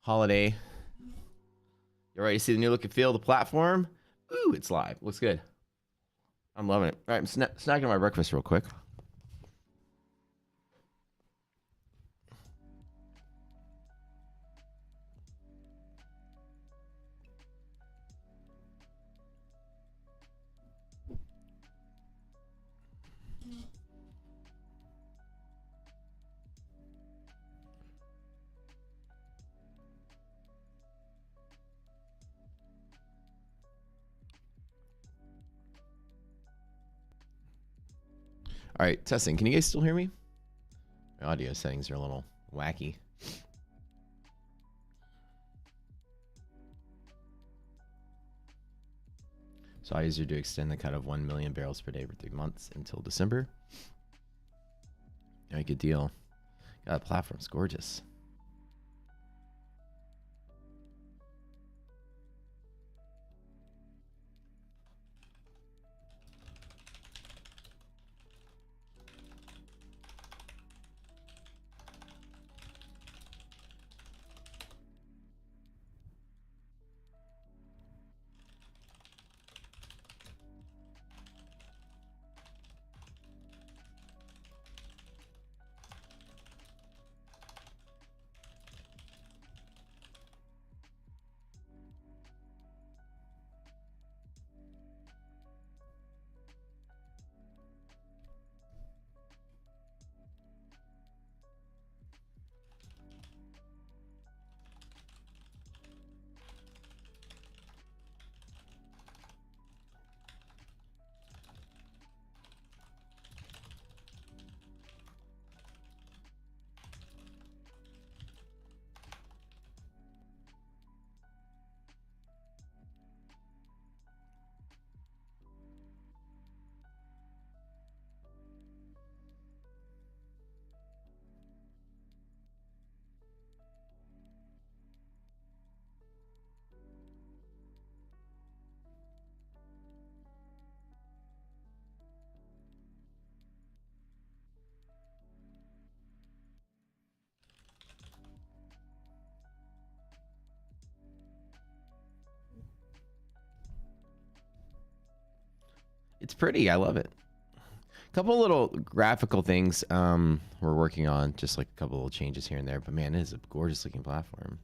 holiday. You ready to see the new look and feel of the platform? Ooh, it's live. Looks good. I'm loving it. All right, I'm snacking on my breakfast real quick. All right, testing. Can you guys still hear me? My audio settings are a little wacky. So I usually do extend the cut of 1 million barrels per day for 3 months until December. All right, good deal. God, the platform's gorgeous. It's pretty. I love it. A couple little graphical things we're working on, just like a couple little changes here and there. But man, it is a gorgeous looking platform.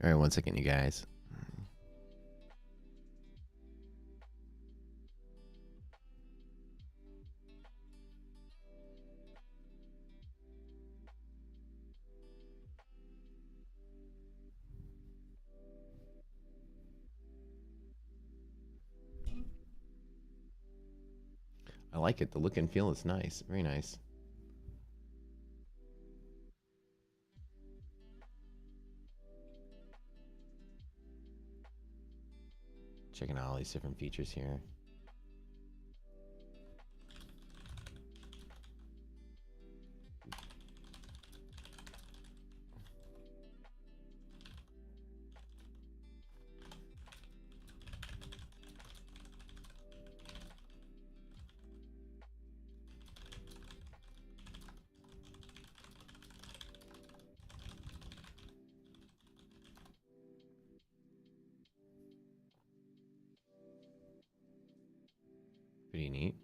All right, 1 second, you guys. I like it. The look and feel is nice. Very nice. Checking out all these different features here. Pretty neat.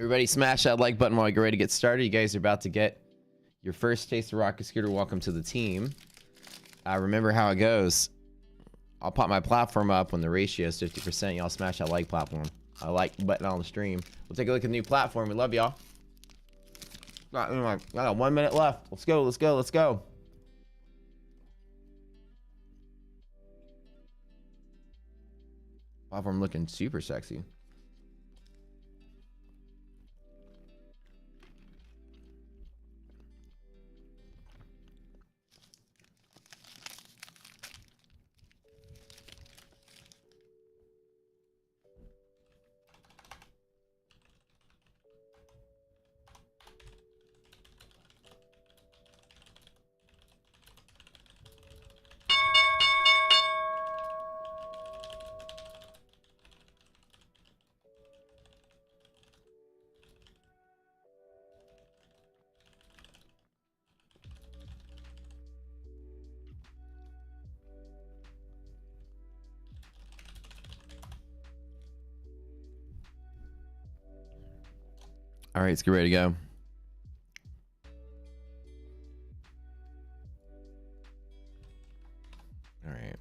Everybody smash that like button while we get ready to get started. You guys are about to get your first taste of Rocket Scooter. Welcome to the team. Remember how it goes. I'll pop my platform up when the ratio is 50%. Y'all smash that like platform. Like button on the stream. We'll take a look at the new platform. We love y'all. Got 1 minute left. Let's go, let's go, let's go. Platform looking super sexy. All right, let's get ready to go. All right.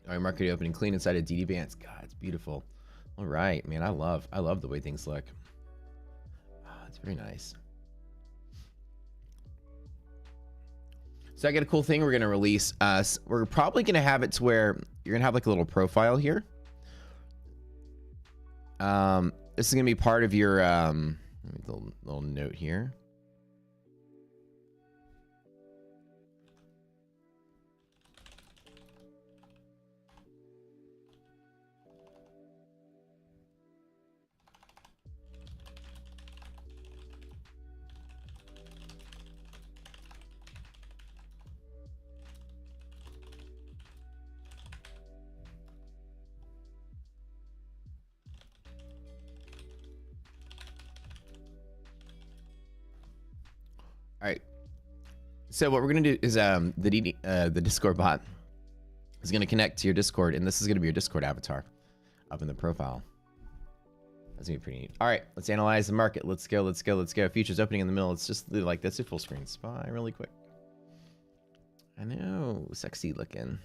All right, market opening clean inside of DD bands. God, it's beautiful. All right, man, I love the way things look. It's very nice. So I got a cool thing we're gonna release. We're probably gonna have it to where you're gonna have like a little profile here. This is gonna be part of your little note here. All right. So what we're gonna do is the Discord bot is gonna connect to your Discord, and this is gonna be your Discord avatar up in the profile. That's gonna be pretty neat. All right, let's analyze the market. Let's go, let's go, let's go. Futures opening in the middle. It's just like that's a full screen spy really quick. I know, sexy looking.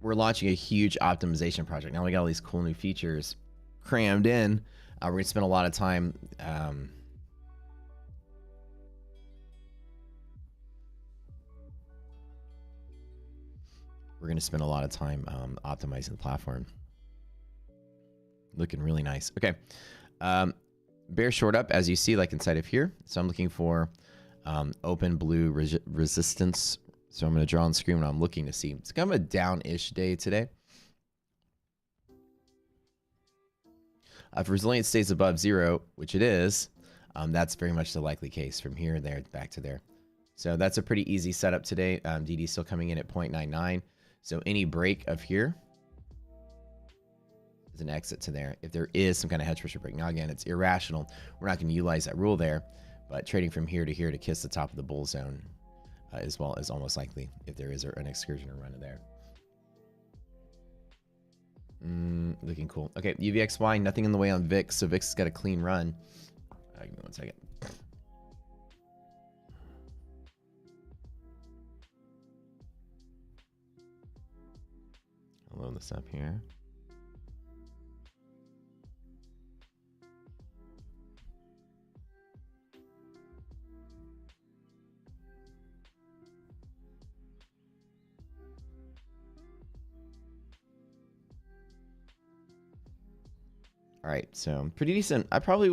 We're launching a huge optimization project. Now we got all these cool new features crammed in. We're gonna spend a lot of time optimizing the platform. Looking really nice. Okay. Bear short up, as you see, like inside of here. So I'm looking for open blue resistance. So I'm going to draw on screen what I'm looking to see. It's kind of a down-ish day today. If resilience stays above 0, which it is, that's very much the likely case from here, there, back to there. So that's a pretty easy setup today. DD still coming in at 0.99. So any break of here is an exit to there. If there is some kind of hedge pressure break. Now, again, it's irrational. We're not going to utilize that rule there. But trading from here to kiss the top of the bull zone as well is almost likely if there is an excursion or run in there. Looking cool. Okay, UVXY, nothing in the way on VIX, so VIX has got a clean run. Give me 1 second. I'll load this up here. All right, so pretty decent. I'd kind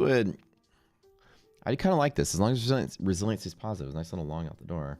of like this as long as resilience is positive. Nice little long out the door.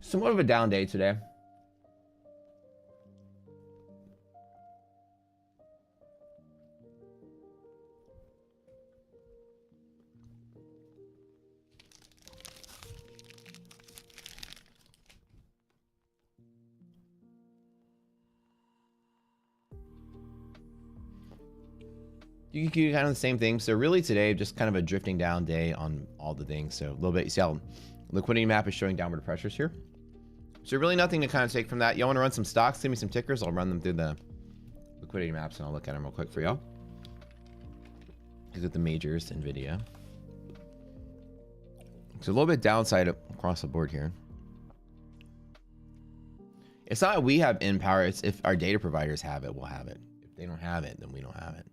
Somewhat of a down day today. You can do kind of the same thing. So really today, just kind of a drifting down day on all the things. So a little bit, you see how liquidity map is showing downward pressures here. So really nothing to kind of take from that. Y'all want to run some stocks? Give me some tickers. I'll run them through the liquidity maps and I'll look at them real quick for y'all. Look at the majors, NVIDIA. So a little bit downside across the board here. It's not we have in power. It's if our data providers have it, we'll have it. If they don't have it, then we don't have it.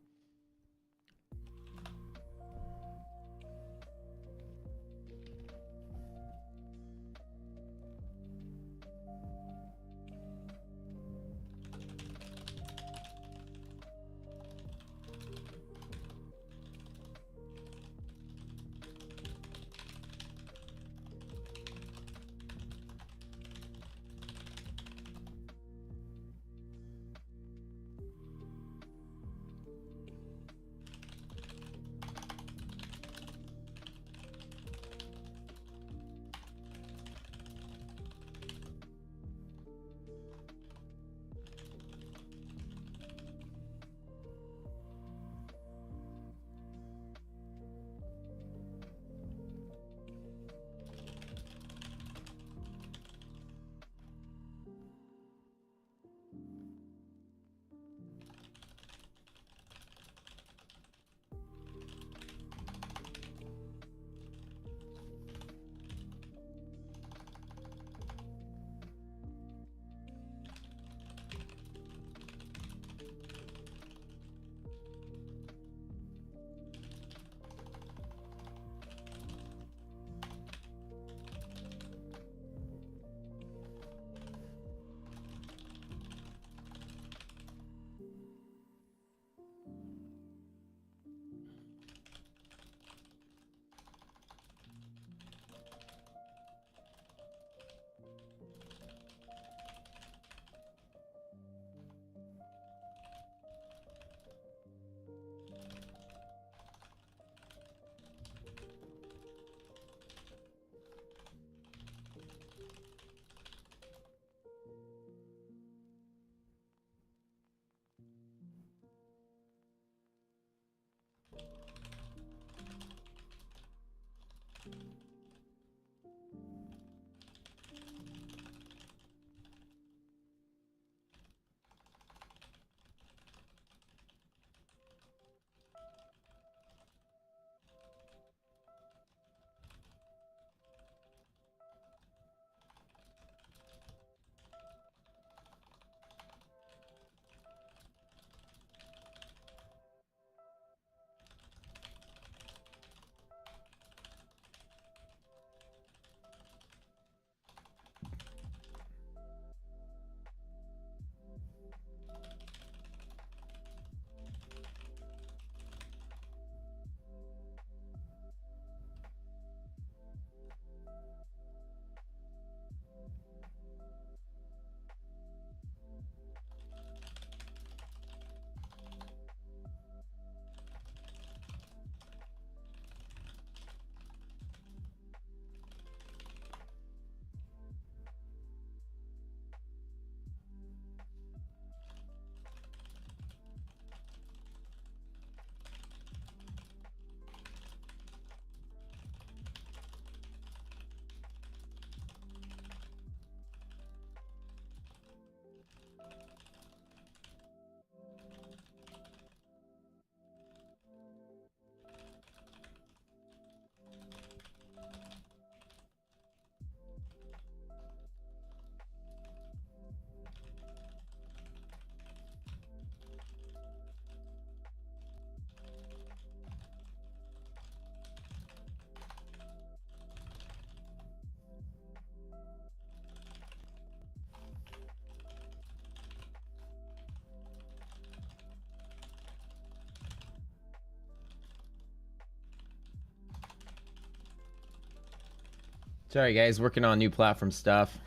Sorry guys, working on new platform stuff.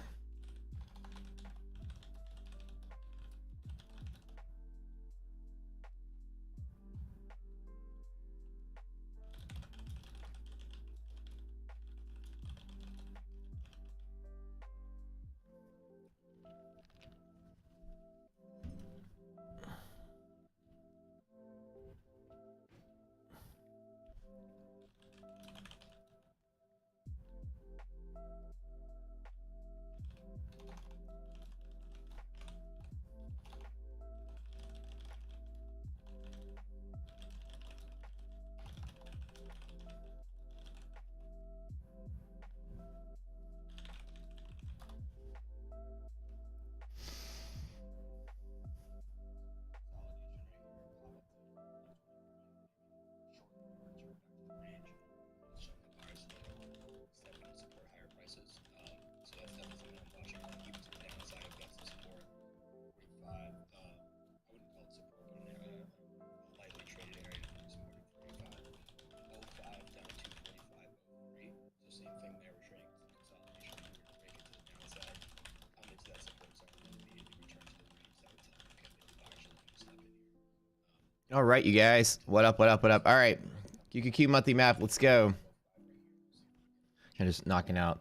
All right, you guys. What up, what up, what up? All right. QQQ monthly map. Let's go. I'm just knocking out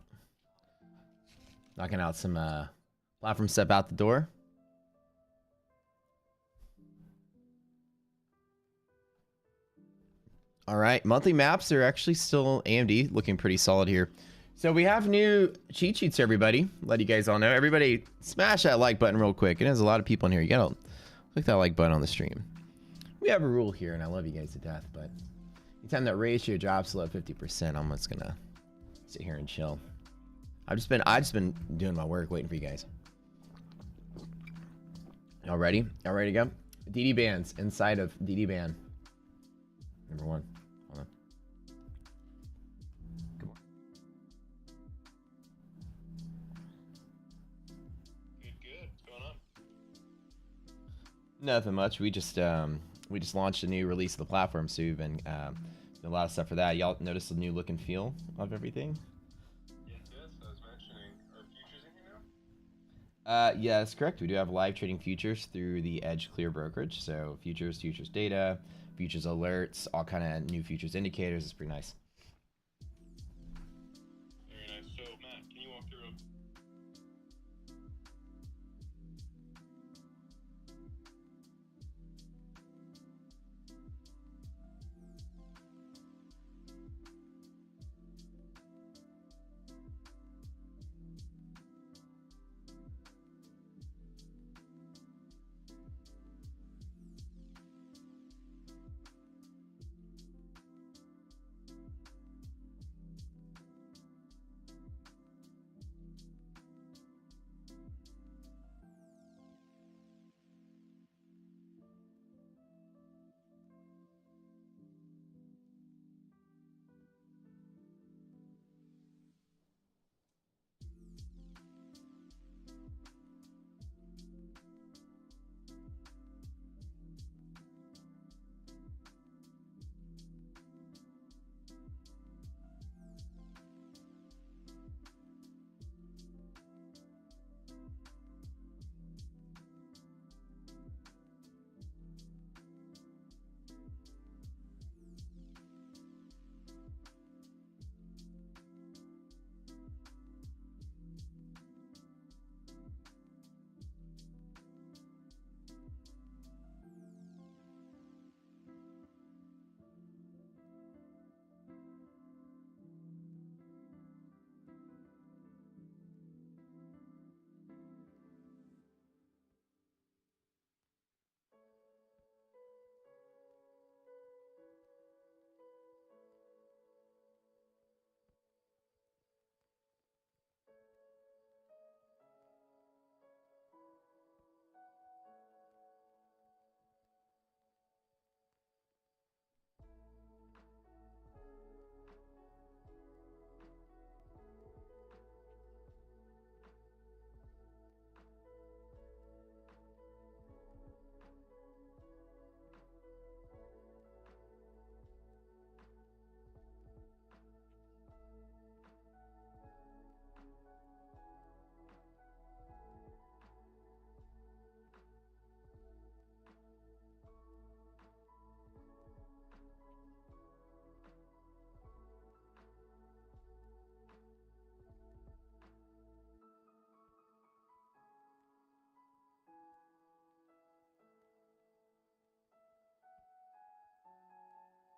some platform stuff out the door. All right. Monthly maps are actually still AMD looking pretty solid here. So we have new cheat sheets, everybody. Let you guys all know. Everybody smash that like button real quick. There's a lot of people in here. You gotta click that like button on the stream. We have a rule here, and I love you guys to death, but anytime that ratio drops below 50%, I'm just gonna sit here and chill. I've just been doing my work, waiting for you guys. Y'all ready? Y'all ready to go? DD bands inside of DD band. Number 1. Hold on. Come on. Good. What's going on? Nothing much. We just launched a new release of the platform, so we've been doing a lot of stuff for that. Y'all notice the new look and feel of everything? Yes, I was mentioning. Are futures in here now? Yeah, that's correct. We do have live trading futures through the Edge Clear brokerage. So futures data, futures alerts, all kind of new futures indicators. It's pretty nice. Very nice. So, Matt, can you walk through?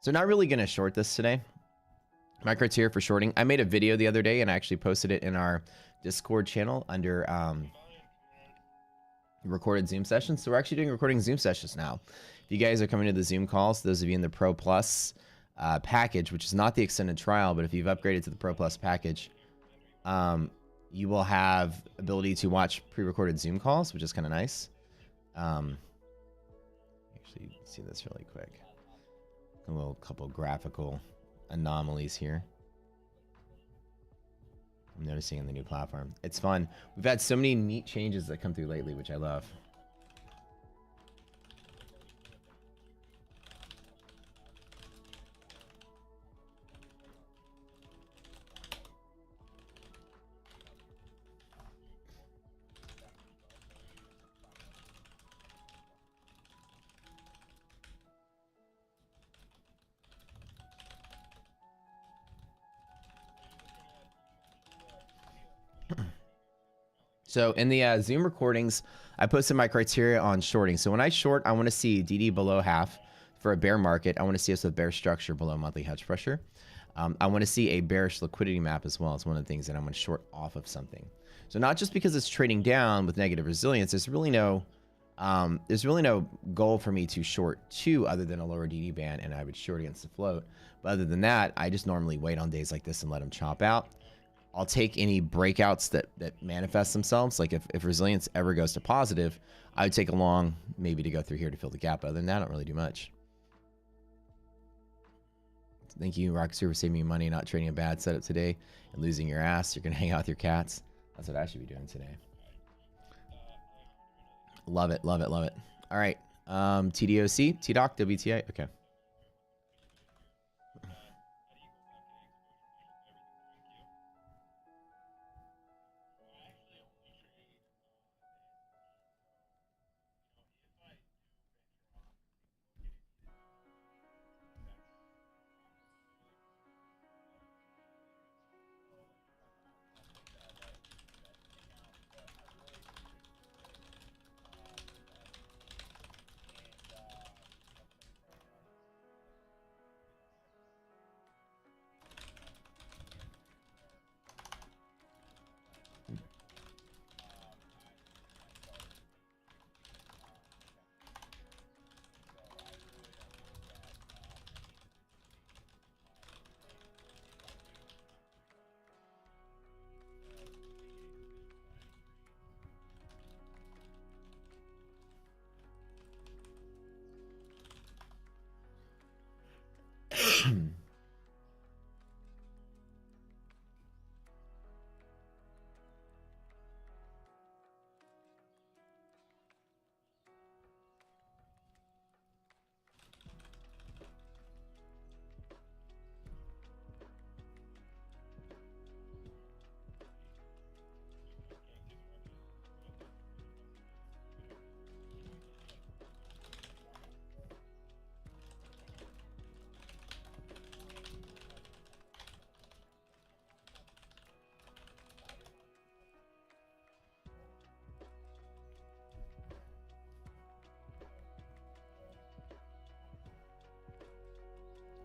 So not really going to short this today. My criteria for shorting. I made a video the other day and I actually posted it in our Discord channel under recorded Zoom sessions. So we're actually doing recording Zoom sessions now. If you guys are coming to the Zoom calls, those of you in the Pro Plus package, which is not the extended trial, but if you've upgraded to the Pro Plus package, you will have ability to watch pre-recorded Zoom calls, which is kind of nice. Actually, see this really quick. A little couple graphical anomalies here. I'm noticing in the new platform. It's fun. We've had so many neat changes that come through lately, which I love. So in the Zoom recordings, I posted my criteria on shorting. So when I short, I want to see DD below half for a bear market. I want to see us with bear structure below monthly hedge pressure. I want to see a bearish liquidity map as well. It's one of the things that I'm going to short off of something. So not just because it's trading down with negative resilience, there's really no goal for me to short two other than a lower DD band, and I would short against the float. But other than that, I just normally wait on days like this and let them chop out. I'll take any breakouts that manifest themselves. Like if resilience ever goes to positive, I would take a long maybe to go through here to fill the gap. Other than that, I don't really do much. Thank you, Roxy, for saving me money, not trading a bad setup today and losing your ass. You're going to hang out with your cats. That's what I should be doing today. Love it, love it, love it. All right. TDOC, TDOC, WTI. Okay.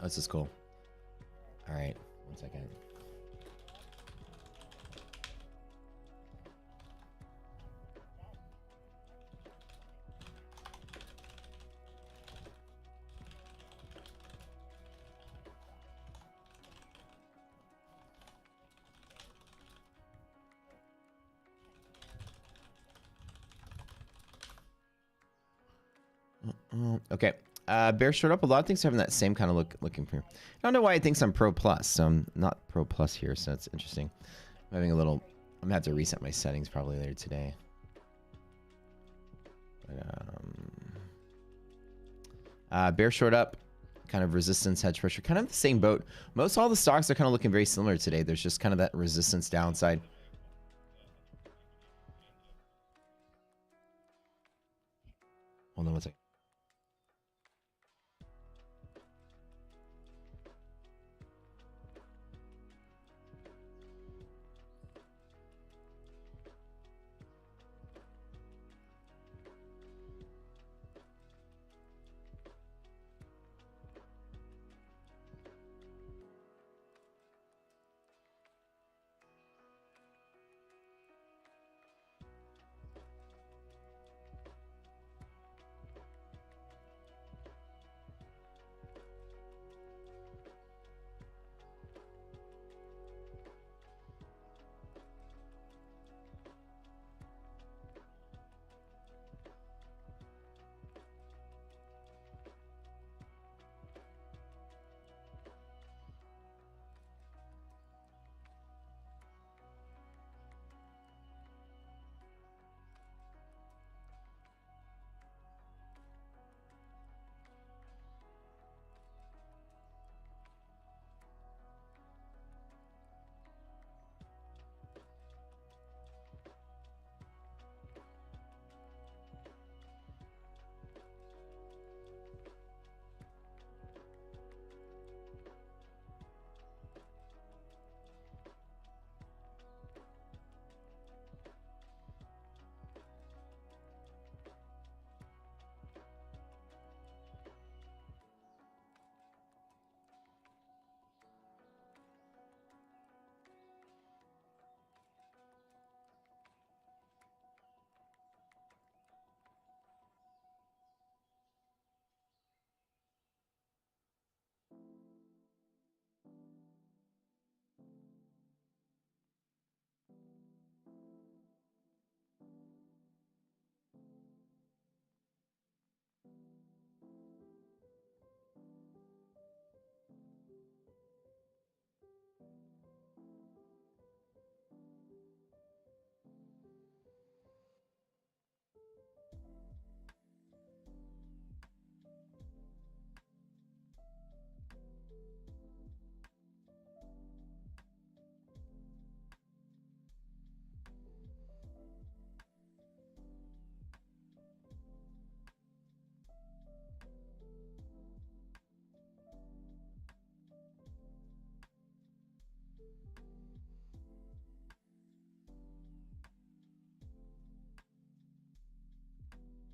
Oh, this is cool. All right, 1 second. Okay. Bear short up. A lot of things are having that same kind of looking for. I don't know why it thinks I'm pro plus. So I'm not pro plus here. So it's interesting. I'm having a little. I'm gonna have to reset my settings probably later today. But, bear short up. Kind of resistance, hedge pressure. Kind of the same boat. Most all the stocks are kind of looking very similar today. There's just kind of that resistance downside. Hold on 1 second.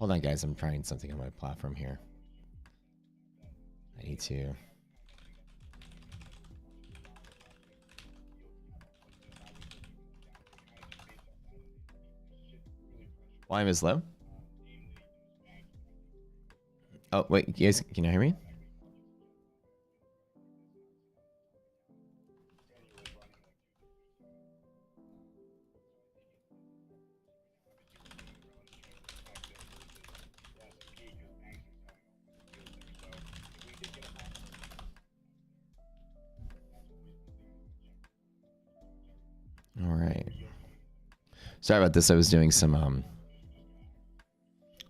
Hold on, guys. I'm trying something on my platform here. I need to. Volume is low. Oh, wait. You guys, can you hear me? All right. Sorry about this. I was doing some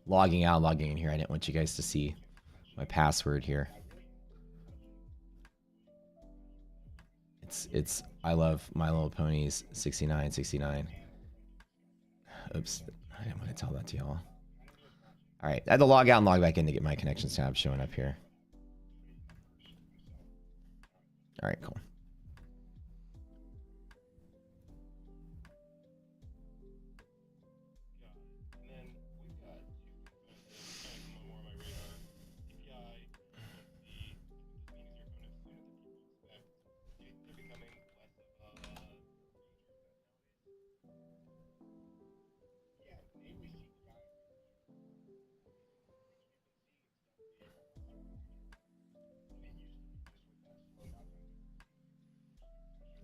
logging out, logging in here. I didn't want you guys to see my password here. It's I love My Little Ponies 6969. Oops, I didn't want to tell that to y'all. All right, I had to log out and log back in to get my connections tab showing up here. All right, cool.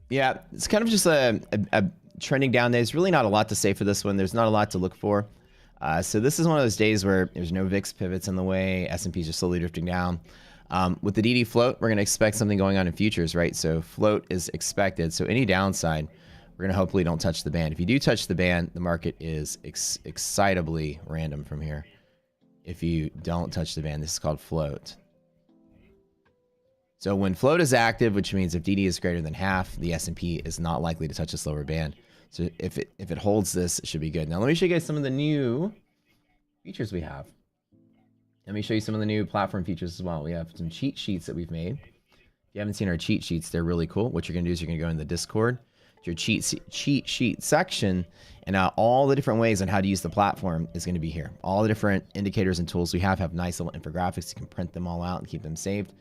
Yeah, it's kind of just a trending down. There's really not a lot to say for this one. There's not a lot to look for. So this is one of those days where there's no VIX pivots in the way. S&P's just slowly drifting down. With the DD float, we're going to expect something going on in futures, right? So float is expected. So any downside, we're going to hopefully don't touch the band. If you do touch the band, the market is excitably random from here. If you don't touch the band, this is called float. So when float is active, which means if DD is greater than half, the S&P is not likely to touch this lower band. So if it holds this, it should be good. Now let me show you guys some of the new features we have. Let me show you some of the new platform features as well. We have some cheat sheets that we've made. If you haven't seen our cheat sheets, they're really cool. What you're going to do is you're going to go in the Discord, your cheat sheet section, and all the different ways on how to use the platform is going to be here. All the different indicators and tools we have nice little infographics. You can print them all out and keep them saved.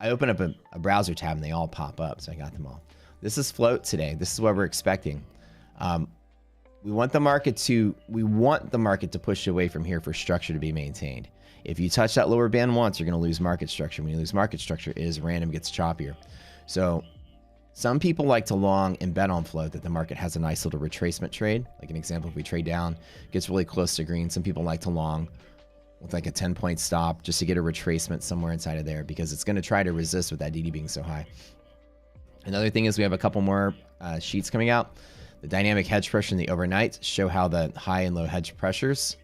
I open up a browser tab and they all pop up, so I got them all. This is float today. This is what we're expecting. We want the market to push away from here for structure to be maintained. If you touch that lower band once, you're going to lose market structure. When you lose market structure, it is random, gets choppier. So some people like to long and bet on float that the market has a nice little retracement trade. Like an example, if we trade down, gets really close to green. Some people like to long with like a 10-point stop just to get a retracement somewhere inside of there because it's going to try to resist with that DD being so high. Another thing is we have a couple more sheets coming out. The dynamic hedge pressure and the overnight show how the high and low hedge pressures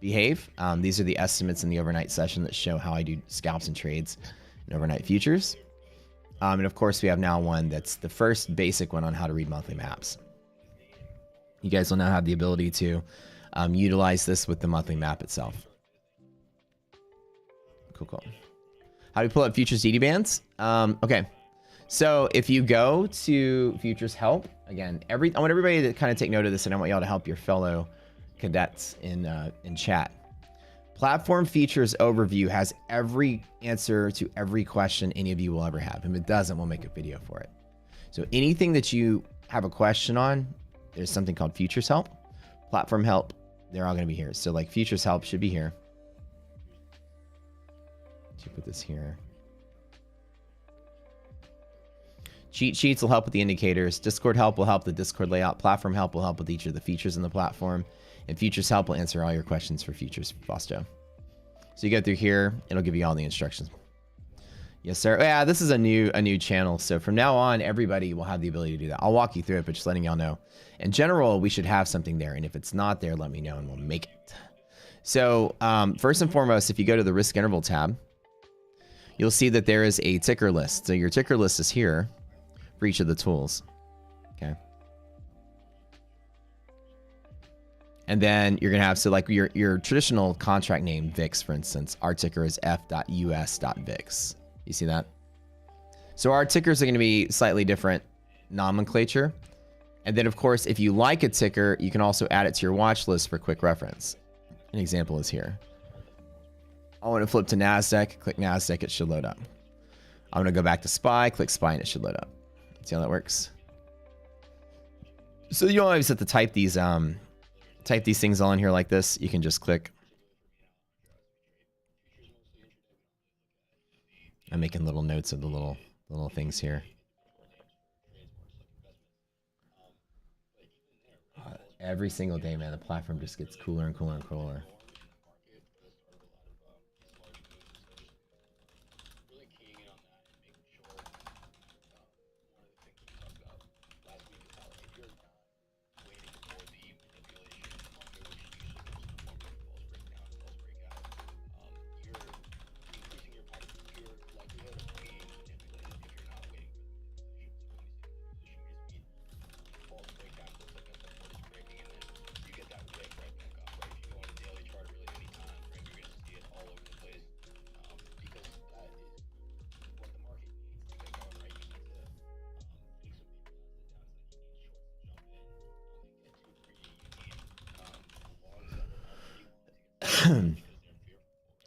behave. These are the estimates in the overnight session that show how I do scalps and trades in overnight futures. And of course, we have now one that's the first basic one on how to read monthly maps. You guys will now have the ability to utilize this with the monthly map itself. Cool. How do we pull up futures DD bands? Okay. So if you go to futures help, again, I want everybody to kind of take note of this, and I want y'all to help your fellow cadets in chat. Platform features overview has every answer to every question any of you will ever have. If it doesn't, we'll make a video for it. So anything that you have a question on, there's something called futures help, platform help. They're all going to be here. So like futures help should be here. Put this here. Cheat sheets will help with the indicators. Discord help will help the Discord layout. Platform help will help with each of the features in the platform. And futures help will answer all your questions for futures, Fausto. So you go through here, it'll give you all the instructions. Yes, sir. Yeah, this is a new channel. So from now on, everybody will have the ability to do that. I'll walk you through it, but just letting y'all know. In general, we should have something there. And if it's not there, let me know and we'll make it. So first and foremost, if you go to the risk interval tab, you'll see that there is a ticker list. So your ticker list is here for each of the tools. Okay. And then you're going to have, so like your traditional contract name, VIX, for instance, our ticker is f.us.vix. You see that? So our tickers are going to be slightly different nomenclature. And then, of course, if you like a ticker, you can also add it to your watch list for quick reference. an example is here. I want to flip to NASDAQ, click NASDAQ, it should load up. I'm going to go back to SPY, click SPY, and it should load up. See how that works? So you don't always have to type these things all in here like this. You can just click. I'm making little notes of the little things here. Every single day, man, the platform just gets cooler and cooler and cooler.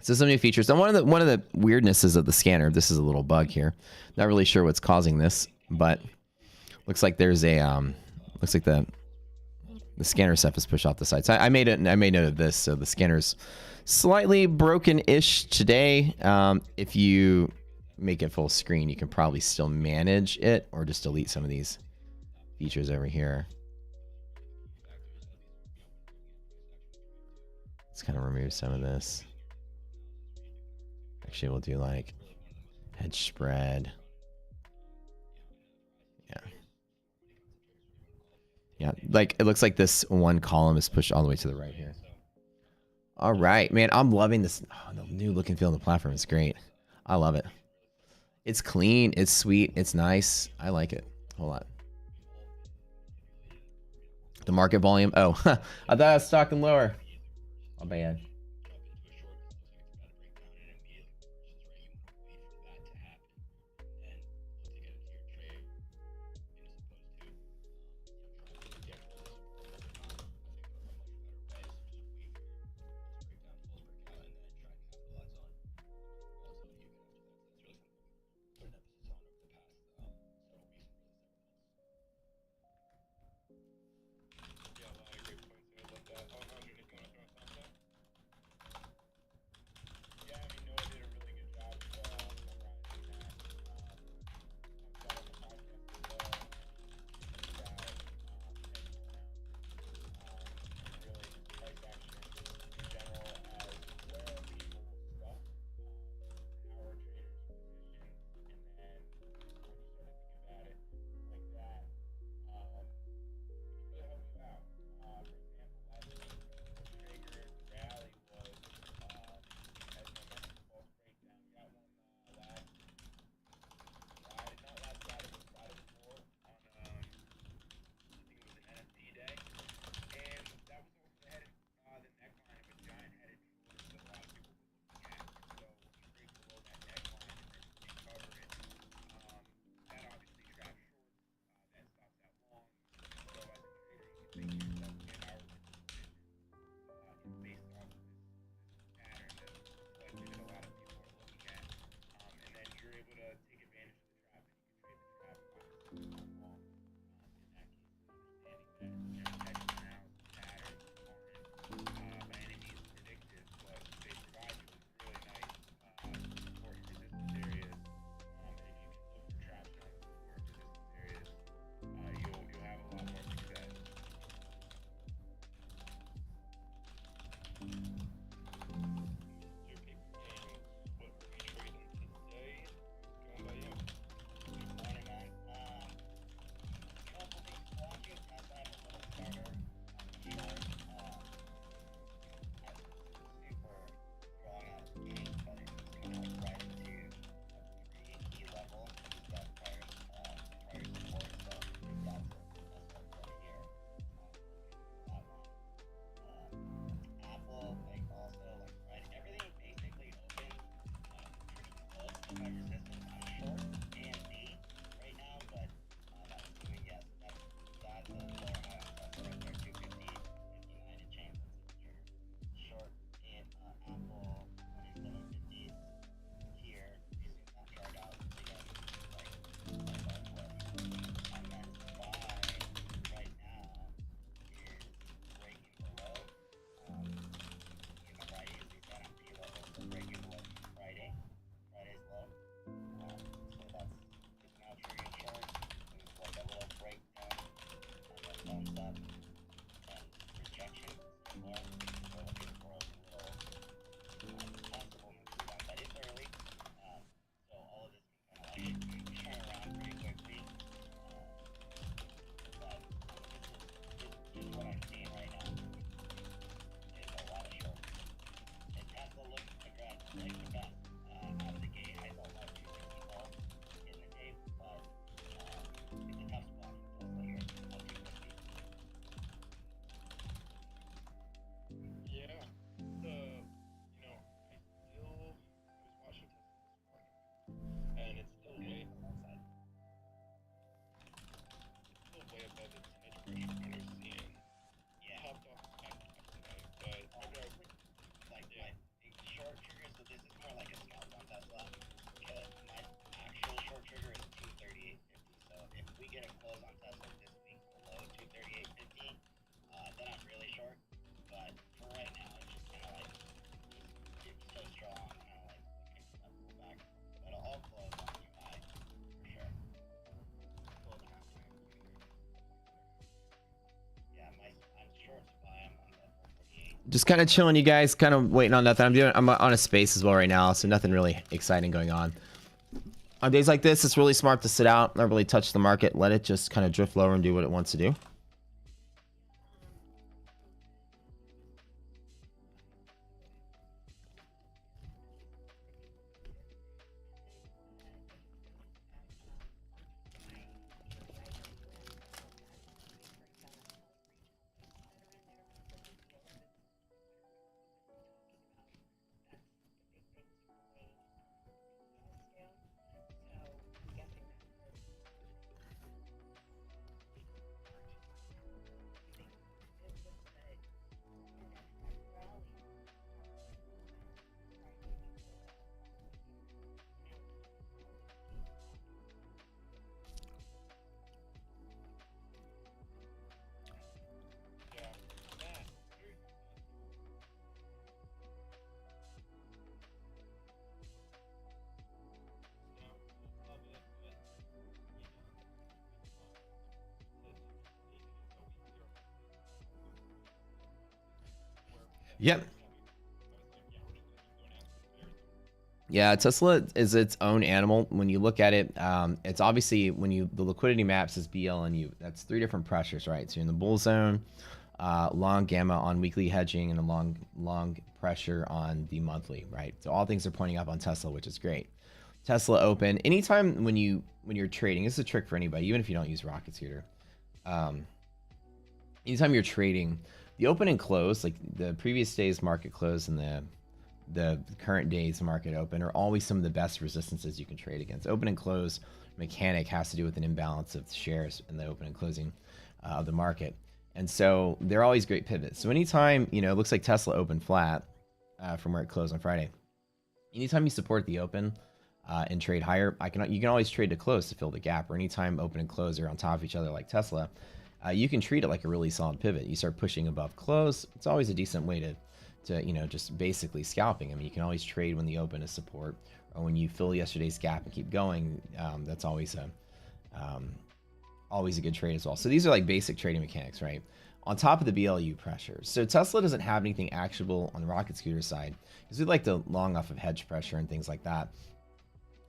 So some new features. And one of the weirdnesses of the scanner. This is a little bug here. Not really sure what's causing this, but looks like there's a looks like the scanner stuff is pushed off the side. So I made note of this. So the scanner's slightly broken-ish today. If you make it full screen, you can probably still manage it, or just delete some of these features over here. Let's kind of remove some of this. Actually, we'll do like hedge spread. Yeah, like it looks like this one column is pushed all the way to the right here. All right, man, I'm loving this. Oh, the new look and feel of the platform is great. I love it. It's clean, it's sweet, it's nice. I like it a whole lot. The market volume. Oh, I thought I was talking lower. Oh, bad. Just kind of chilling, you guys. Kind of waiting on nothing. I'm on a space as well right now, so nothing really exciting going on. On days like this, it's really smart to sit out, not really touch the market, let it just kind of drift lower and do what it wants to do. Yep. Yeah, Tesla is its own animal. When you look at it, it's obviously the liquidity maps is BL and U. That's 3 different pressures, right? So you're in the bull zone, long gamma on weekly hedging, and a long pressure on the monthly, right? So all things are pointing up on Tesla, which is great. Tesla open anytime when you're trading. This is a trick for anybody, even if you don't use Rocket Scooter. Anytime you're trading, the open and close, like the previous day's market close and the current day's market open, are always some of the best resistances you can trade against. Open and close mechanic has to do with an imbalance of shares in the open and closing of the market. And so they're always great pivots. So anytime, it looks like Tesla opened flat from where it closed on Friday. Anytime you support the open and trade higher, you can always trade to close to fill the gap. Or anytime open and close are on top of each other like Tesla, you can treat it like a really solid pivot. You start pushing above close. It's always a decent way to just basically scalping. I mean, you can always trade when the open is support, or when you fill yesterday's gap and keep going. That's always a good trade as well. So these are like basic trading mechanics, right? On top of the BLU pressure. So Tesla doesn't have anything actionable on the Rocket Scooter side because we like to long off of hedge pressure and things like that.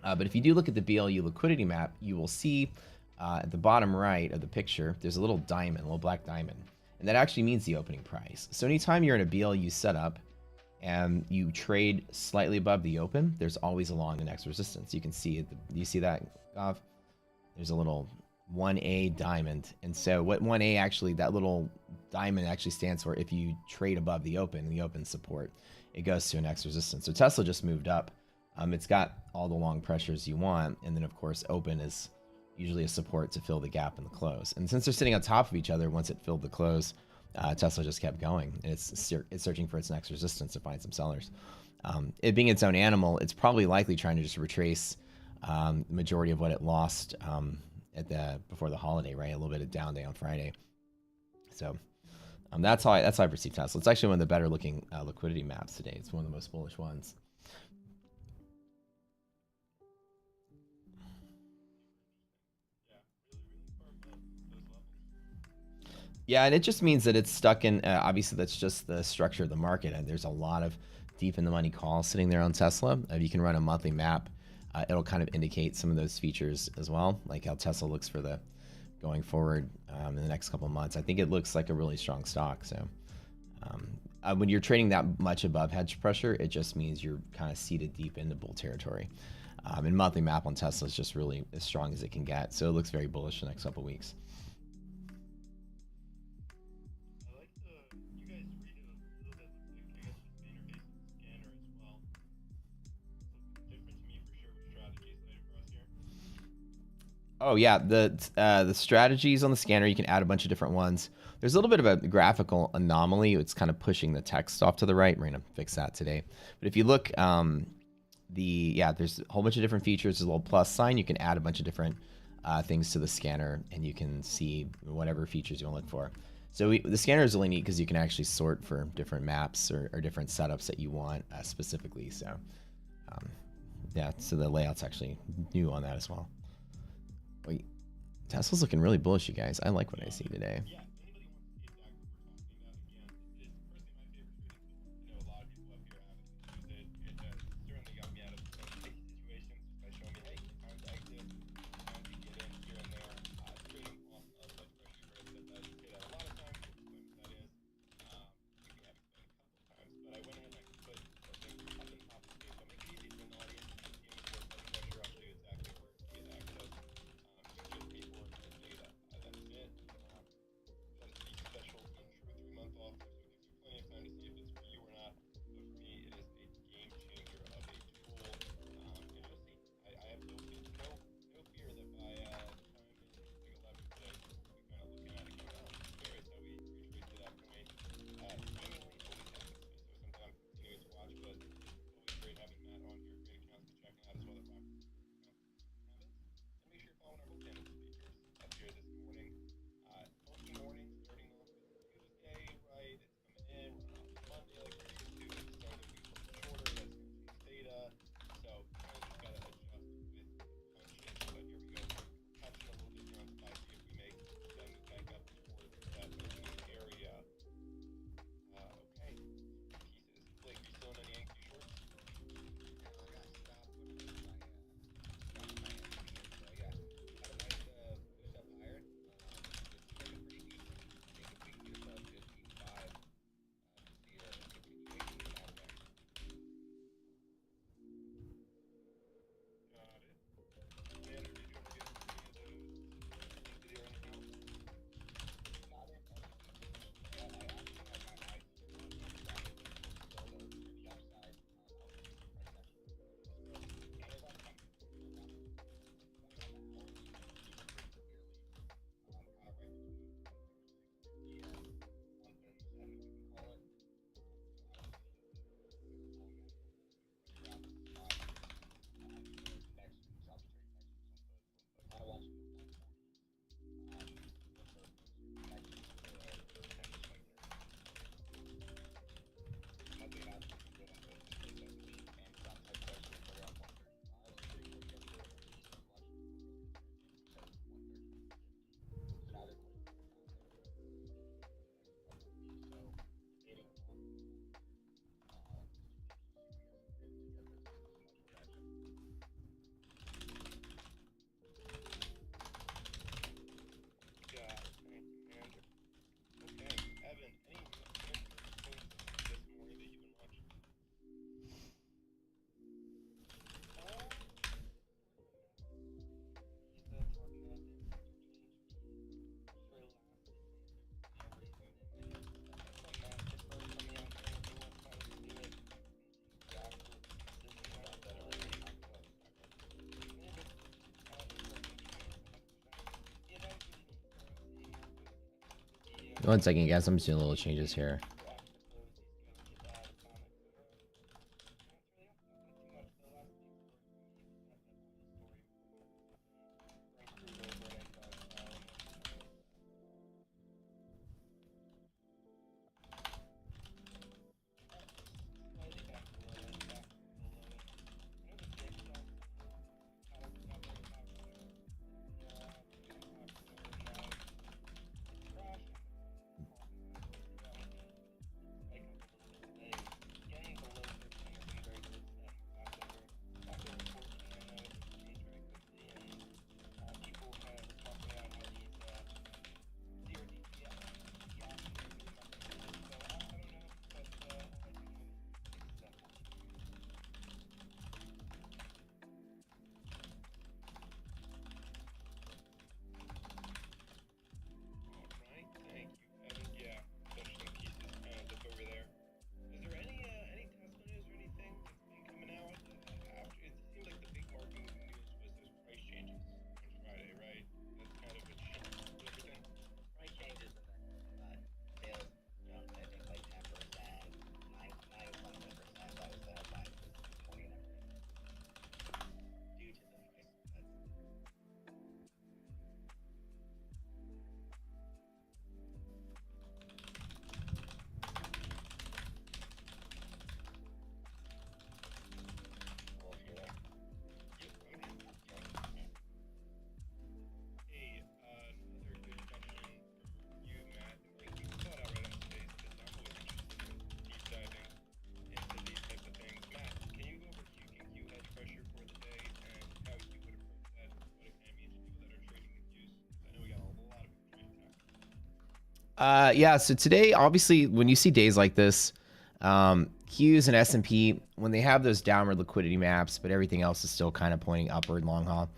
But if you do look at the BLU liquidity map, you will see at the bottom right of the picture, there's a little diamond, a little black diamond. And that actually means the opening price. So anytime you're in a BLU setup and you trade slightly above the open, there's always a long and next resistance. You can see it. Do you see that, Gav? There's a little 1A diamond. And so what 1A actually, that little diamond actually stands for, if you trade above the open support, it goes to a next resistance. So Tesla just moved up. It's got all the long pressures you want. And then of course, open is usually a support to fill the gap in the close. And since they're sitting on top of each other, once it filled the close, Tesla just kept going. And it's searching for its next resistance to find some sellers. It being its own animal, it's probably likely trying to just retrace the majority of what it lost before the holiday, right? A little bit of down day on Friday. So that's how I perceive Tesla. It's actually one of the better looking liquidity maps today. It's one of the most bullish ones. Yeah, and it just means that it's stuck in, obviously that's just the structure of the market, and there's a lot of deep in the money calls sitting there on Tesla. If you can run a monthly map, it'll kind of indicate some of those features as well, like how Tesla looks for the going forward in the next couple of months. I think it looks like a really strong stock. So when you're trading that much above hedge pressure, it just means you're kind of seated deep into bull territory. And monthly map on Tesla is just really as strong as it can get. So it looks very bullish the next couple of weeks. Oh yeah, the strategies on the scanner, you can add a bunch of different ones. There's a little bit of a graphical anomaly. It's kind of pushing the text off to the right. We're gonna fix that today. But if you look, there's a whole bunch of different features. There's a little plus sign. You can add a bunch of different things to the scanner, and you can see whatever features you want to look for. So the scanner is really neat because you can actually sort for different maps or different setups that you want specifically. So so the layout's actually new on that as well. Wait, Tesla's looking really bullish, you guys. I like what I see today. 1 second, guys. I'm just doing little changes here. Yeah, so today, obviously, when you see days like this, Qs and S&P, when they have those downward liquidity maps, but everything else is still kind of pointing upward long haul.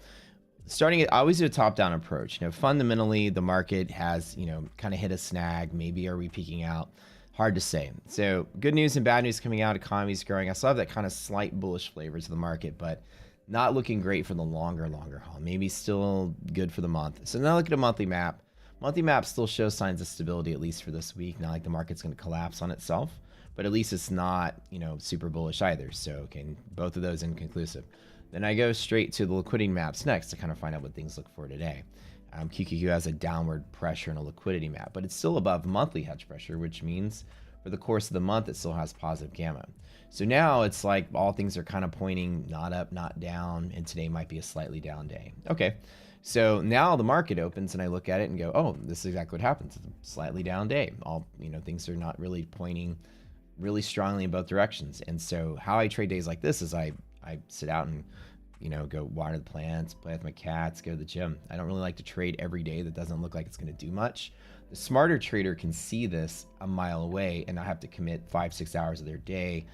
Starting it, I always do a top-down approach. You know, fundamentally, the market has, you know, kind of hit a snag. Maybe are we peaking out? Hard to say. So good news and bad news coming out. Economy's growing. I still have that kind of slight bullish flavor to the market, but not looking great for the longer haul. Maybe still good for the month. So now look at a monthly map. Monthly map still shows signs of stability, at least for this week. Not like the market's going to collapse on itself, but at least it's not, you know, super bullish either. So, okay, both of those inconclusive. Then I go straight to the liquidity maps next to kind of find out what things look for today. QQQ has a downward pressure in a liquidity map, but it's still above monthly hedge pressure, which means for the course of the month, it still has positive gamma. So now it's like all things are kind of pointing not up, not down, and today might be a slightly down day. Okay, so now the market opens and I look at it and go, oh, this is exactly what happens. It's a slightly down day. All, you know, things are not really pointing really strongly in both directions. And so how I trade days like this is I sit out and, you know, go water the plants, play with my cats, go to the gym. I don't really like to trade every day that doesn't look like it's going to do much. The smarter trader can see this a mile away and not have to commit 5-6 hours of their day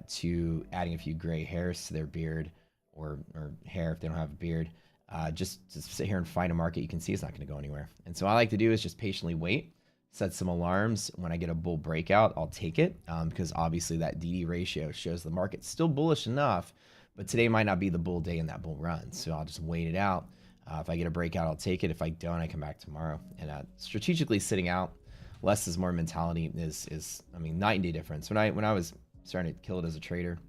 to adding a few gray hairs to their beard or hair if they don't have a beard. Just to sit here and find a market you can see it's not going to go anywhere. And so what I like to do is just patiently wait, set some alarms. When I get a bull breakout, I'll take it because obviously that DD ratio shows the market's still bullish enough, but today might not be the bull day in that bull run. So I'll just wait it out. If I get a breakout, I'll take it. If I don't, I come back tomorrow. And strategically sitting out, less is more mentality is I mean, night and day difference. When I was starting to kill it as a trader,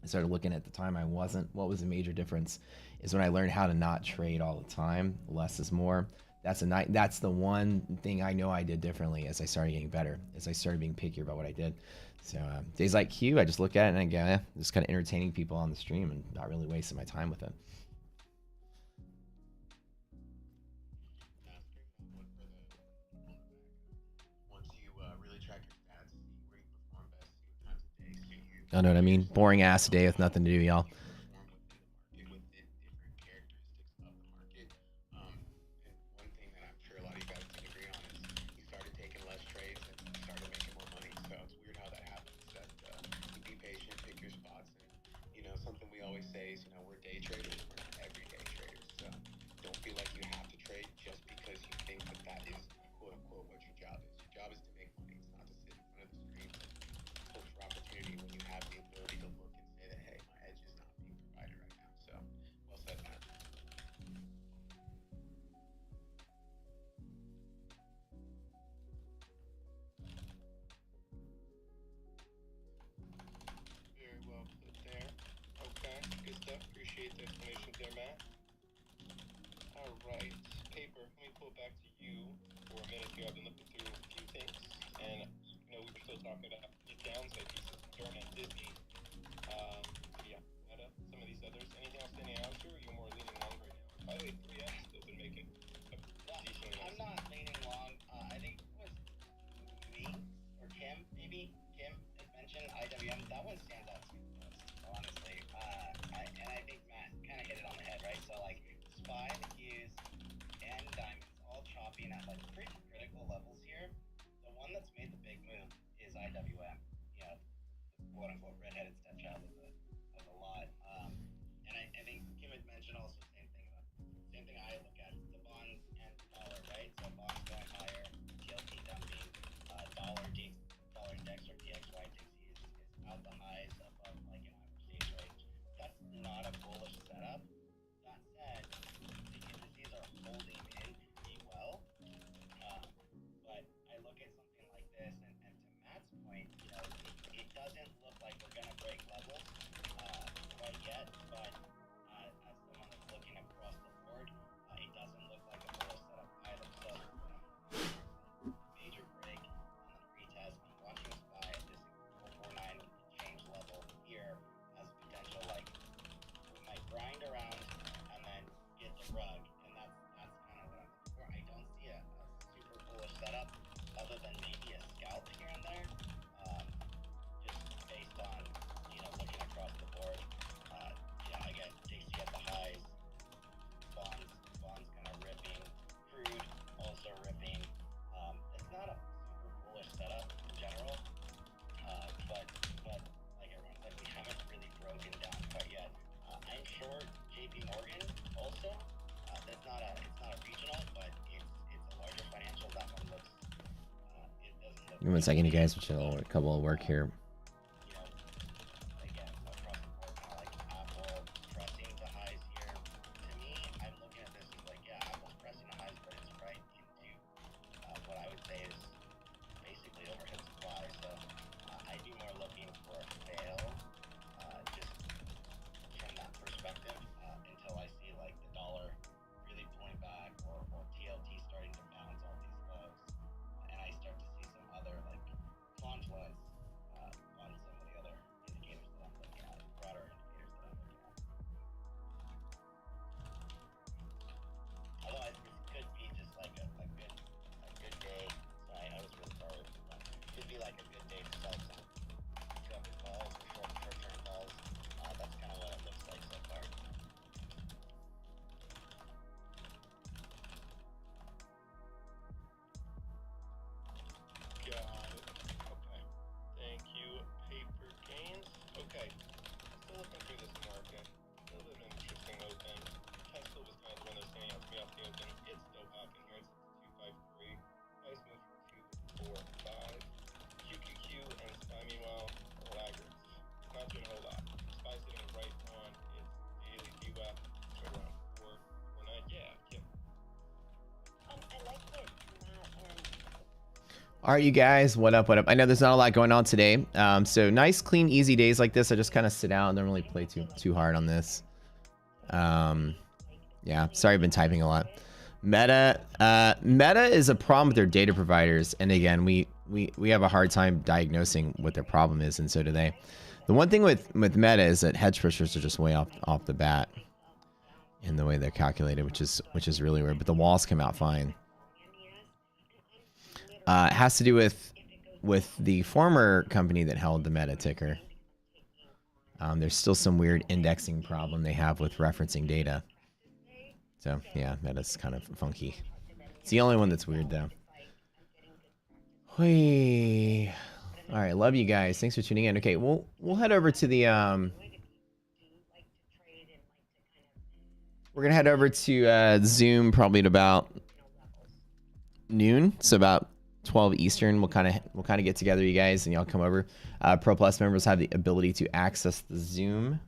I started looking at the time I wasn't. What was the major difference is when I learned how to not trade all the time. Less is more. That's the one thing I know I did differently as I started getting better, as I started being pickier about what I did. So days like Q, I just look at it and I go, just kind of entertaining people on the stream and not really wasting my time with it. I know what I mean? Boring ass day with nothing to do, y'all. Appreciate the explanations there, Matt. All right, paper. Let me pull it back to you for a minute here. I've been looking through a few things, and we were still talking about the downside pieces, Moderna and Disney. Yeah, Meta, some of these others. Anything else standing out here? Or you're more leaning long right now? By the way, 3X still been making a decent. I'm not leaning long. I think it was me or Kim, maybe. Kim had mentioned IWM. That one stands out to me the most, honestly. And I think Matt kind of hit it on the head, right? So like SPY, Hughes, and Diamonds all chopping at like pretty critical levels here. The one that's made the big move is IWM. You know, the quote unquote redheaded stepchild of the lot. And I think Kim had mentioned also same thing I look at the bonds and dollar, right? So bonds going higher, TLT dumping, dollar index or DXY is out the highs above like an average stage range. That's not a bullish setup. That said, the indices are holding in pretty well. But I look at something like this, and to Matt's point, it doesn't look like we're gonna break levels quite yet. But as someone that's looking across the board, it doesn't look like a bullish setup either. So major break on the retest. I'm watching SPY at this 449 change level here as a potential like we might grind around and then get the rug, and that's kind of what I'm looking for. I don't see a super bullish setup other than maybe a scalp here and there, just based on looking across the board. Again, JC at the highs, bonds kind of ripping, crude also ripping. It's not a super bullish setup in general, but like everyone said, we haven't really broken down quite yet. I'm short JP Morgan also. It's not a regional, but it's a larger financial. That one looks it doesn't look. Give me 1 second, you guys. We're still a couple of work here. Again, across the board, kind of like Apple pressing the highs here. To me, I'm looking at this as like, yeah, Apple's pressing the highs, but it's right into what I would say is basically overhead supply. So I'd be more looking for a fail, just from that perspective, until I see like the dollar really pulling back or TLT starting to bounce off these lows, and I start to see some other like confluence on some of the other indicators that I'm looking at, broader indicators that I'm looking at. Otherwise, this could be just like a good day. Sorry, I was really far away from the phone. Could be like a good day to sell some covered calls or short-term calls. That's kind of what it looks like so far. Got it. Okay. Thank you, paper gains. Okay. Still looking through this market. Still an interesting open. Tesla was kind of the one that was standing out to me off the open. It's still popping here. It's 253. Nice move from 245. QQQ and SPY meanwhile are laggards. Not doing a whole lot. SPY sitting right on its daily VWAP. It's right around 449. Yeah, Kim. I like what Matt and All right, you guys, what up, what up? I know there's not a lot going on today. So nice, clean, easy days like this. I just kind of sit out and don't really play too hard on this. Yeah, sorry, I've been typing a lot. Meta is a problem with their data providers. And again, we have a hard time diagnosing what their problem is, and so do they. The one thing with Meta is that hedge pushers are just way off the bat in the way they're calculated, which is really weird. But the walls come out fine. It has to do with the former company that held the Meta ticker. There's still some weird indexing problem they have with referencing data. So yeah, Meta's kind of funky. It's the only one that's weird though. Hey. All right, love you guys. Thanks for tuning in. Okay, we'll head over to the we're gonna head over to Zoom probably at about noon, so about 12 Eastern. We'll kind of get together, you guys, and y'all come over. Pro Plus members have the ability to access the Zoom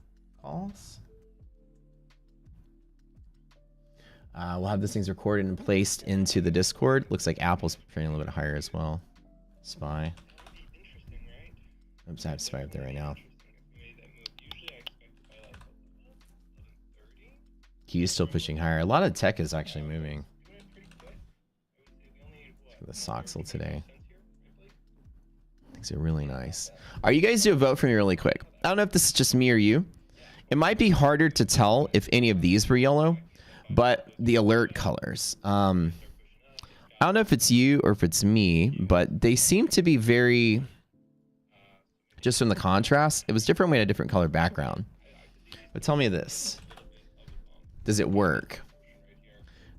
calls. We'll have these things recorded and placed into the Discord. Looks like Apple's trading a little bit higher as well. SPY. Oops, I have SPY up there right now. Q's still pushing higher. A lot of tech is actually moving. The Soxel today. These are really nice. Are you guys do a vote for me really quick? I don't know if this is just me or you. It might be harder to tell if any of these were yellow, but the alert colors. I don't know if it's you or if it's me, but they seem to be very, just from the contrast, it was different when it had a different color background. But tell me this. Does it work?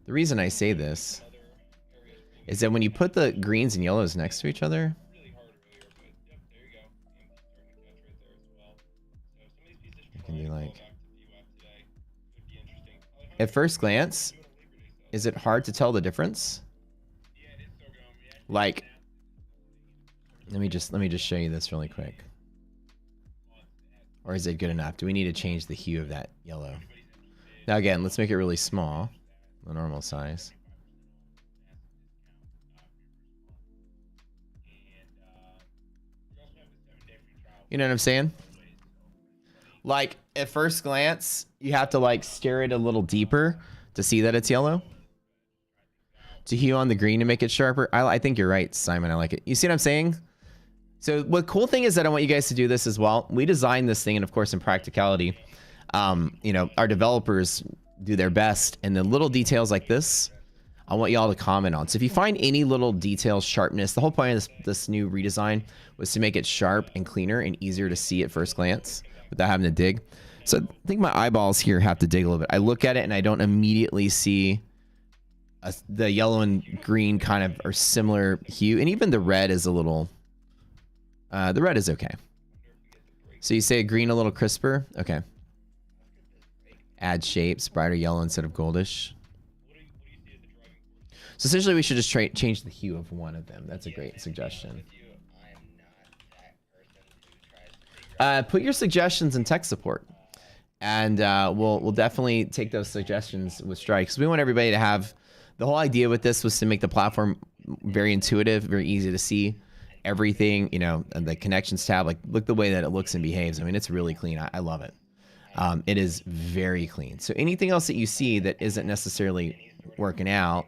The reason I say this is that when you put the greens and yellows next to each other, it can be like, at first glance, is it hard to tell the difference? Like, let me just show you this really quick. Or is it good enough? Do we need to change the hue of that yellow? Now again, let's make it really small, the normal size. You know what I'm saying? Like, at first glance, you have to like stare it a little deeper to see that it's yellow. To hue on the green to make it sharper. I think you're right, Simon. I like it. You see what I'm saying? So what cool thing is that I want you guys to do this as well. We designed this thing, and of course, in practicality, you know, our developers do their best, and the little details like this, I want y'all to comment on. So if you find any little details, sharpness, the whole point of this new redesign was to make it sharp and cleaner and easier to see at first glance without having to dig. So I think my eyeballs here have to dig a little bit. I look at it and I don't immediately see the yellow and green kind of are similar hue, and even the red is a little, the red is okay. So you say green a little crisper? Okay. Add shapes, brighter yellow instead of goldish. So essentially we should just change the hue of one of them. That's a great suggestion. Put your suggestions in tech support, and we'll definitely take those suggestions with stride, because we want everybody to have, the whole idea with this was to make the platform very intuitive, very easy to see everything, you know, and the connections tab, like look the way that it looks and behaves. I mean, it's really clean. I love it. It is very clean. So anything else that you see that isn't necessarily working out,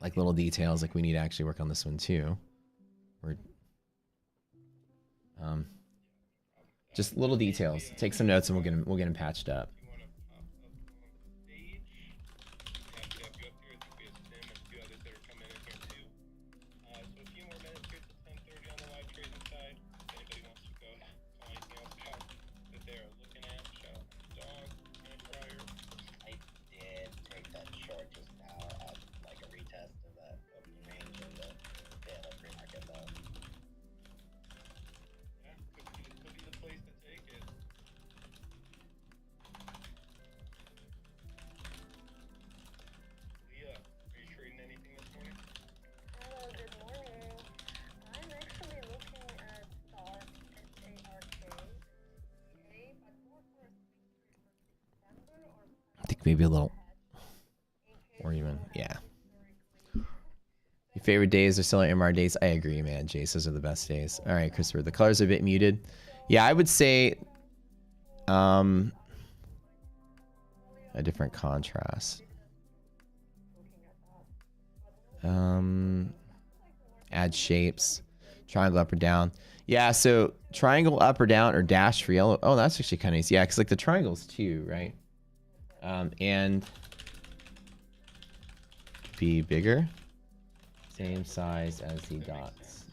like little details, like we need to actually work on this one too. Or just little details. Take some notes and we'll get them patched up. Maybe a little, or even, yeah. Your favorite days are still MR days? I agree, man. Jace, those are the best days. All right, Christopher, the colors are a bit muted. Yeah, I would say a different contrast. Add shapes, triangle up or down. Yeah, so triangle up or down or dash for yellow. Oh, that's actually kind of easy. Yeah, because like the triangles too, right? And be bigger, same size as the dots,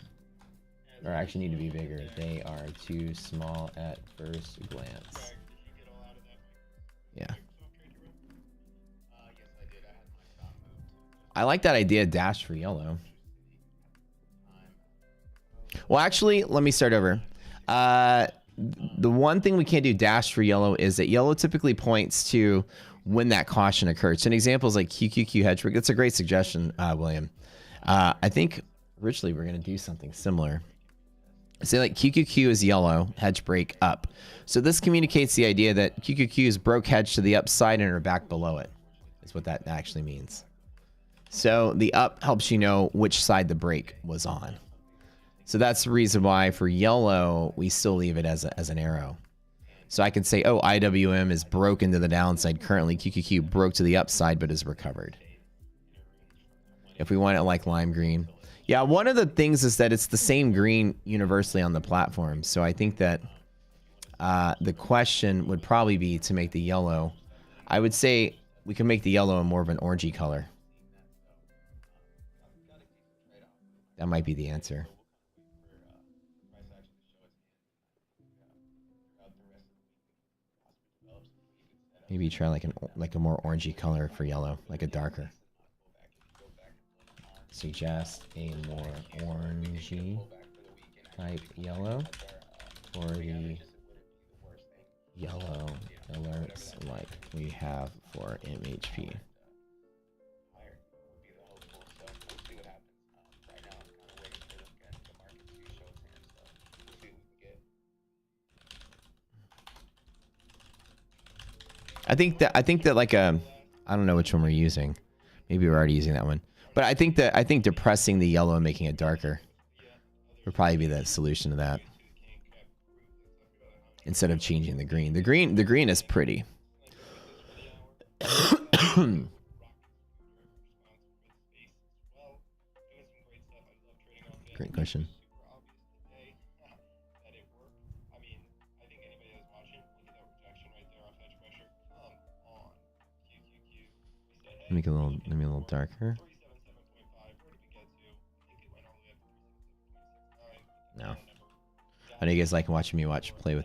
or actually need to be bigger. They are too small at first glance. Yeah. I like that idea, dash for yellow. Well, actually, let me start over. The one thing we can't do dash for yellow is that yellow typically points to when that caution occurred. So an example is like QQQ hedge break. That's a great suggestion, William. I think originally we're going to do something similar. Say like QQQ is yellow, hedge break up. So this communicates the idea that QQQ is broke hedge to the upside and are back below it. Is what that actually means. So the up helps you know which side the break was on. So that's the reason why for yellow, we still leave it as an arrow. So I could say, oh, IWM is broken to the downside currently. QQQ broke to the upside, but is recovered. If we want it like lime green. Yeah, one of the things is that it's the same green universally on the platform. So I think that the question would probably be to make the yellow. I would say we can make the yellow more of an orangey color. That might be the answer. Maybe try like a more orangey color for yellow, like a darker. Suggest a more orangey type yellow for the yellow alerts like we have for MHP. I think that like I don't know which one we're using. Maybe we're already using that one. But I think depressing the yellow and making it darker would probably be the solution to that. Instead of changing the green. The green is pretty. Great question. Make it a little darker. No. How do you guys like watching me play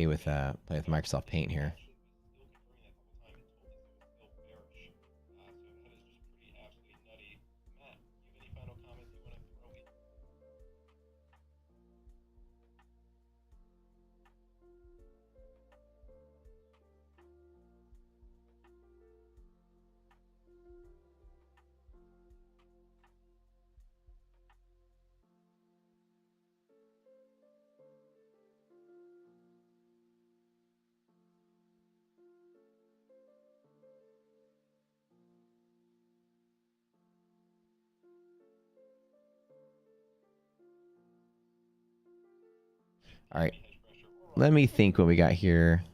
with Microsoft Paint here? All right, let me think what we got here.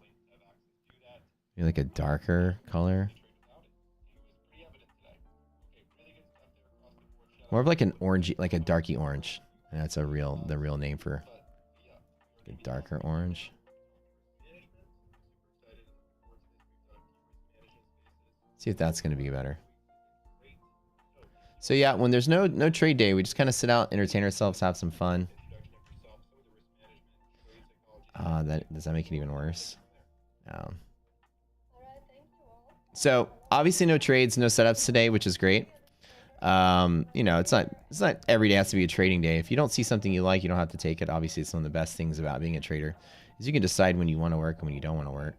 Maybe like a darker color. More of like an orangey, like a darky orange. And that's the real name for a darker orange. See if that's going to be better. So yeah, when there's no trade day, we just kind of sit out, entertain ourselves, have some fun. Does that make it even worse? No. So obviously no trades, no setups today, which is great. You know, it's not every day has to be a trading day. If you don't see something you like, you don't have to take it. Obviously, it's one of the best things about being a trader is you can decide when you want to work and when you don't want to work.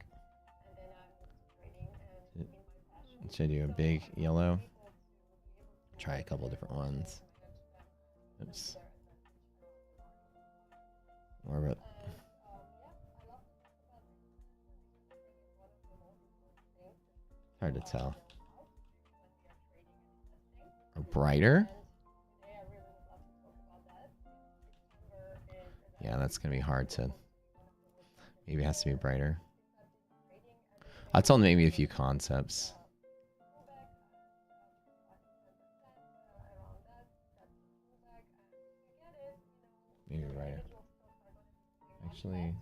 Should I do a big yellow? Try a couple different ones. Oops. More about. Hard to tell. Or brighter? Yeah, that's gonna be hard to. Maybe it has to be brighter. I'll tell them maybe a few concepts. Maybe brighter. Actually.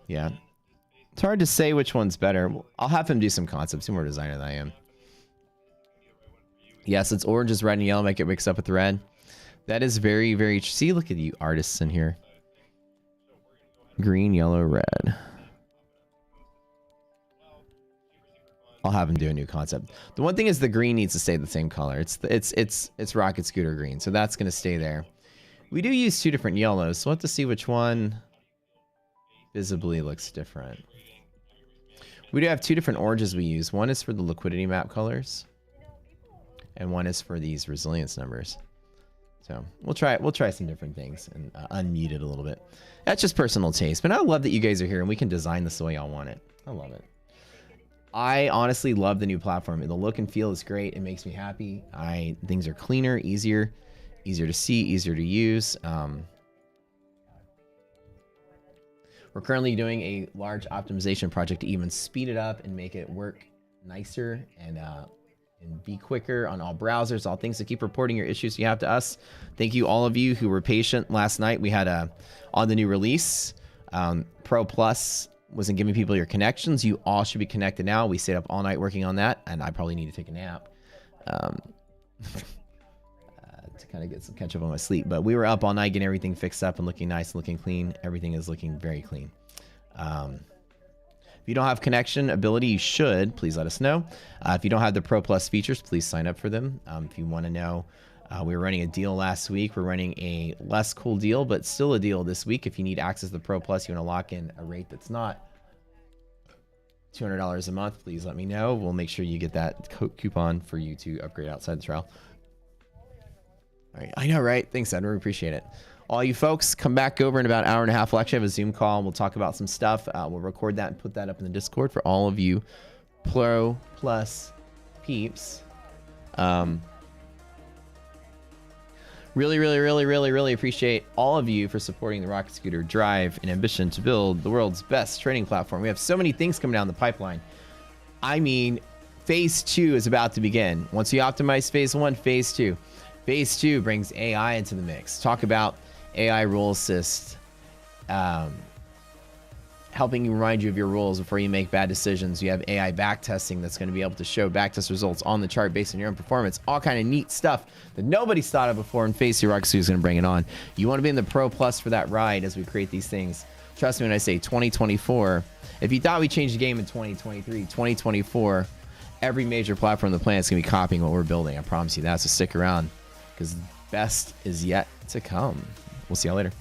Yeah. It's hard to say which one's better. I'll have him do some concepts. He's more designer than I am. Yes, it's oranges, red, and yellow. Make it mix up with red. That is very, very... See, look at you artists in here. Green, yellow, red. I'll have him do a new concept. The one thing is the green needs to stay the same color. It's Rocket Scooter green, so that's going to stay there. We do use two different yellows, so we'll have to see which one visibly looks different. We do have two different oranges we use. One is for the liquidity map colors. and one is for these resilience numbers. So we'll try some different things and unmute it a little bit. That's just personal taste, but I love that you guys are here and we can design this the way y'all want it. I love it. I honestly love the new platform. The look and feel is great. It makes me happy. Things are cleaner, easier to see, easier to use. We're currently doing a large optimization project to even speed it up and make it work nicer and be quicker on all browsers, all things. To keep reporting your issues you have to us. Thank you all of you who were patient last night. We had on the new release, Pro Plus wasn't giving people your connections. You all should be connected now. We stayed up all night working on that, and I probably need to take a nap to kind of catch up on my sleep. But we were up all night getting everything fixed up and looking nice, looking clean. Everything is looking very clean. If you don't have connection ability, you should. Please let us know. If you don't have the Pro Plus features, please sign up for them. If you want to know, we were running a deal last week. We're running a less cool deal, but still a deal this week. If you need access to the Pro Plus, you want to lock in a rate that's not $200 a month, please let me know. We'll make sure you get that coupon for you to upgrade outside the trial. All right, I know, right? Thanks, Edward. Appreciate it. All you folks, come back over in about an hour and a half. We'll actually have a Zoom call. We'll talk about some stuff. We'll record that and put that up in the Discord for all of you Pro Plus peeps. Really appreciate all of you for supporting the Rocket Scooter drive and ambition to build the world's best trading platform. We have so many things coming down the pipeline. I mean, phase 2 is about to begin. Once you optimize phase 1, phase 2. Phase 2 brings AI into the mix. Talk about AI rule assist, helping you remind you of your rules before you make bad decisions. You have AI back testing that's going to be able to show back test results on the chart based on your own performance. All kind of neat stuff that nobody's thought of before, and Phase 2 Rocket Scooter is going to bring it on. You want to be in the Pro Plus for that ride as we create these things. Trust me when I say 2024. If you thought we changed the game in 2023, 2024, every major platform on the planet is going to be copying what we're building. I promise you that. So stick around, because best is yet to come. We'll see y'all later.